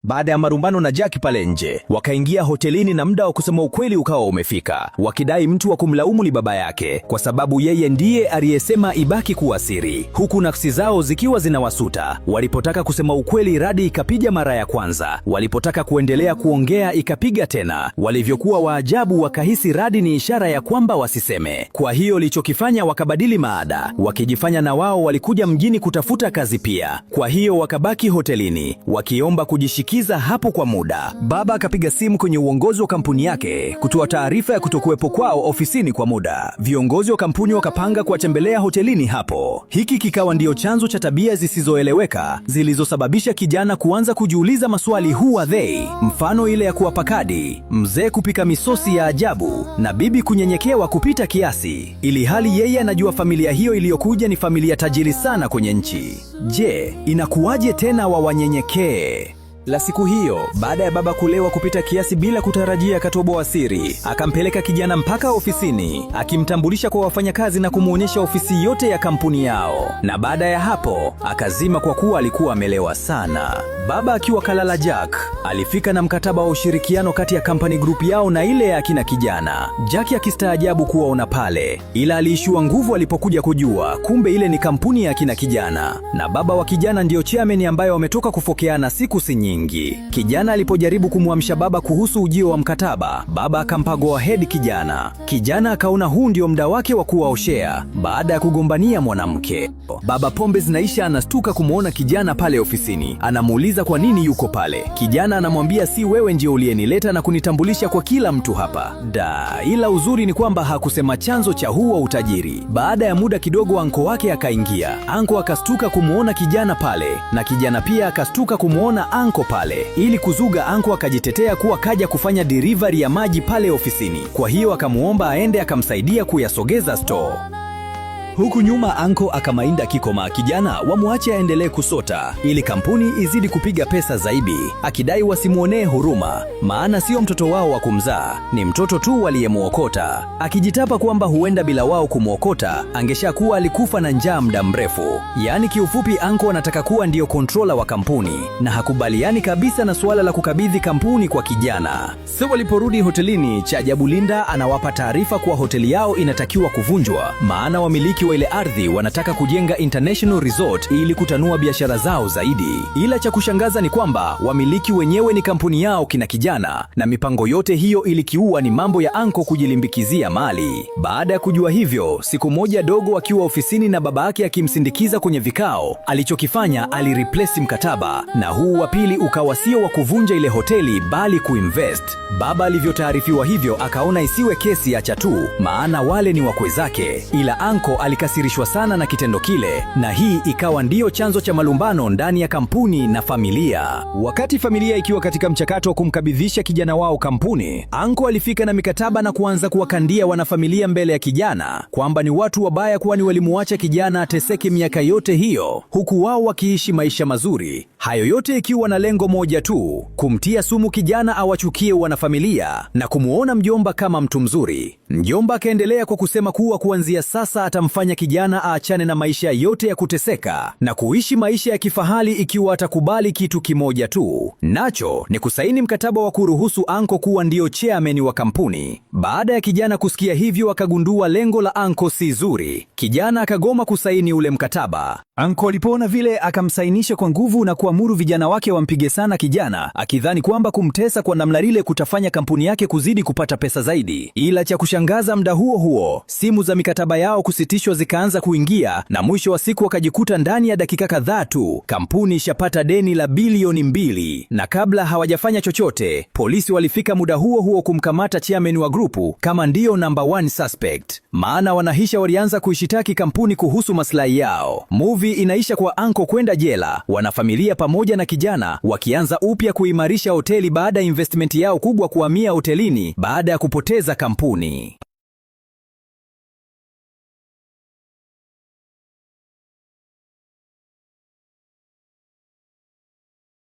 Baada ya marumbano na Jack pale nje, wakaingia hotelini na muda wa kusema ukweli ukawa umefika, wakidai mtu wa kumlaumu ni baba yake, kwa sababu yeye ndiye aliyesema ibaki kuwa siri, huku nafsi zao zikiwa zinawasuta. Walipotaka kusema ukweli, radi ikapiga mara ya kwanza. Walipotaka kuendelea kuongea, ikapiga tena. Walivyokuwa waajabu, wakahisi radi ni ishara ya kwamba wasiseme. Kwa hiyo lichokifanya, wakabadili maada, wakijifanya na wao walikuja mjini kutafuta kazi pia. Kwa hiyo wakabaki hotelini, wakiomba kujishikiza hapo kwa muda. Baba akapiga simu kwenye uongozi wa kampuni yake kutoa taarifa ya kutokuwepo kwao ofisini kwa muda. Viongozi wa kampuni wakapanga kuwatembelea hotelini hapo. Hiki kikawa ndio chanzo cha tabia zisizoeleweka zilizosababisha kijana kuanza kujiuliza maswali who are they? Mfano ile ya kuwapa kadi, mzee kupika misosi ya ajabu na bibi kunyenyekewa kupita kiasi, ili hali yeye anajua familia hiyo iliyokuja ni familia tajiri sana kwenye nchi. Je, inakuwaje tena wawanyenyekee? La siku hiyo, baada ya baba kulewa kupita kiasi bila kutarajia, akatoboa siri, akampeleka kijana mpaka ofisini, akimtambulisha kwa wafanyakazi na kumuonyesha ofisi yote ya kampuni yao. Na baada ya hapo, akazima kwa kuwa alikuwa amelewa sana. Baba akiwa kalala Jack, alifika na mkataba wa ushirikiano kati ya company group yao na ile ya akina kijana. Jack akistaajabu kuwaona pale, ila aliishiwa nguvu alipokuja kujua kumbe ile ni kampuni ya akina kijana, na baba wa kijana ndio chairman ambaye wametoka kufokeana siku si nyingi. Kijana alipojaribu kumwamsha baba kuhusu ujio wa mkataba, baba akampa go ahead kijana. Kijana akaona huu ndio muda wake wa kuwaoshea baada ya kugombania mwanamke. Baba pombe zinaisha, anastuka kumuona kijana pale ofisini. Anamuuliza kwa nini yuko pale. Kijana anamwambia si wewe ndio uliyenileta na kunitambulisha kwa kila mtu hapa. Ila uzuri ni kwamba hakusema chanzo cha huo utajiri. Baada ya muda kidogo, anko wake akaingia. Anko akastuka kumuona kijana pale, na kijana pia akastuka kumuona anko pale. Ili kuzuga, anko akajitetea kuwa kaja kufanya delivery ya maji pale ofisini. Kwa hiyo akamuomba aende akamsaidia kuyasogeza store. Huku nyuma anko akamainda kikoma kijana wamuache aendelee kusota ili kampuni izidi kupiga pesa zaidi, akidai wasimuonee huruma, maana sio mtoto wao wa kumzaa, ni mtoto tu waliyemuokota, akijitapa kwamba huenda bila wao kumuokota angeshakuwa alikufa na njaa muda mrefu. Yaani kiufupi, anko anataka kuwa ndio controller wa kampuni na hakubaliani kabisa na suala la kukabidhi kampuni kwa kijana. So waliporudi hotelini, cha ajabu Linda anawapa taarifa kuwa hoteli yao inatakiwa kuvunjwa, maana wamiliki wa ile ardhi wanataka kujenga international resort ili kutanua biashara zao zaidi. Ila cha kushangaza ni kwamba wamiliki wenyewe ni kampuni yao kina kijana, na mipango yote hiyo ilikiua ni mambo ya anko kujilimbikizia mali. Baada ya kujua hivyo, siku moja dogo akiwa ofisini na baba yake akimsindikiza kwenye vikao, alichokifanya alireplace mkataba, na huu wa pili ukawa sio wa kuvunja ile hoteli bali kuinvest. Baba alivyotaarifiwa hivyo akaona isiwe kesi, acha tu, maana wale ni wakwe zake. Ila anko alikasirishwa sana na kitendo kile, na hii ikawa ndiyo chanzo cha malumbano ndani ya kampuni na familia. Wakati familia ikiwa katika mchakato wa kumkabidhisha kijana wao kampuni, anko alifika na mikataba na kuanza kuwakandia wanafamilia mbele ya kijana kwamba ni watu wabaya, kwani walimuacha kijana ateseke miaka yote hiyo huku wao wakiishi maisha mazuri. Hayo yote ikiwa na lengo moja tu, kumtia sumu kijana awachukie wanafamilia na kumuona mjomba kama mtu mzuri. Mjomba akaendelea kwa kusema kuwa kuanzia sasa atamfanya kijana aachane na maisha yote ya kuteseka na kuishi maisha ya kifahari ikiwa atakubali kitu kimoja tu, nacho ni kusaini mkataba wa kuruhusu anko kuwa ndio chairman wa kampuni. Baada ya kijana kusikia hivyo, akagundua lengo la anko si zuri. Kijana akagoma kusaini ule mkataba. Anko alipoona vile akamsainisha kwa nguvu na kuamuru vijana wake wampige sana kijana, akidhani kwamba kumtesa kwa namna ile kutafanya kampuni yake kuzidi kupata pesa zaidi. Ila cha kushangaza, muda huo huo simu za mikataba yao kusitishwa zikaanza kuingia, na mwisho wa siku wakajikuta ndani ya dakika kadhaa tu kampuni ishapata deni la bilioni 2. Na kabla hawajafanya chochote, polisi walifika muda huo huo kumkamata chairman wa grupu kama ndio number 1 suspect, maana wanahisha walianza kuishitaki kampuni kuhusu maslahi yao. Movie inaisha kwa anko kwenda jela, wanafamilia pamoja na kijana wakianza upya kuimarisha hoteli baada ya investment yao kubwa kuhamia hotelini baada ya kupoteza kampuni.